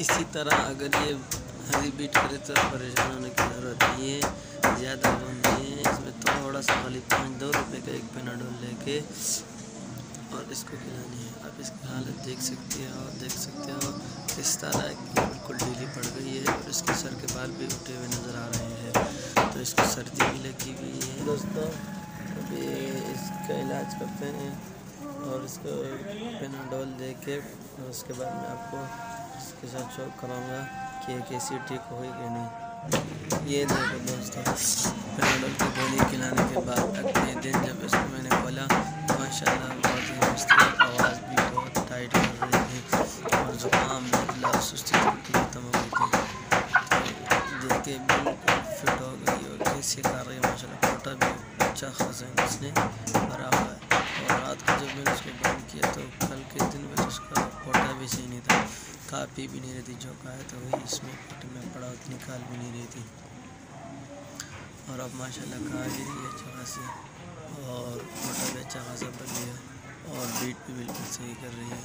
इसी तरह अगर ये हरी बीट करे तो परेशान होने की ज़रूरत नहीं है, ज़्यादा वो नहीं है। इसमें थोड़ा सा खाली 5-2 रुपये का एक पेनाडोल लेके और इसको खिलानी है। आप इसकी हालत देख सकते हो किस तरह की बिल्कुल ढीली पड़ गई है और इसके सर के बाल भी उठे हुए नज़र आ रहे हैं। तो इसको सर्दी भी लगी हुई है दोस्तों। अभी इसका इलाज करते हैं और इसको पेनाडोल दे के उसके बाद मैं आपको इसके साथ शो कराऊंगा कि ये कैसी ठीक होगी कि नहीं। ये देखो दोस्तों, पेनाडोल की गोली खिलाने के बाद अगले दिन जब इसको मैंने खोला, माशाल्लाह बहुत ही मस्त थी, आवाज़ भी बहुत टाइट कर रही थी और ज़ुकाम मतलब सुस्ती बिल्कुल ख़त्म हो गई थी। देख के बिल्कुल फिट हो गई और कैसे कर रही है माशाल्लाह। पोटा भी अच्छा खासा इसने भरा हुआ है और रात को जब मैंने उसको बंद किया तो कल के दिन में उसका पोटा भी सही नहीं था, खा पी भी नहीं रही थी। जो खाया तो वही इसमें पेट में पड़ा उतनी निकाल भी नहीं रही थी और अब माशाल्लाह खा भी रही है अच्छा खासी और पोटा भी अच्छा खासा बन गया और बीट भी बिल्कुल सही कर रही है।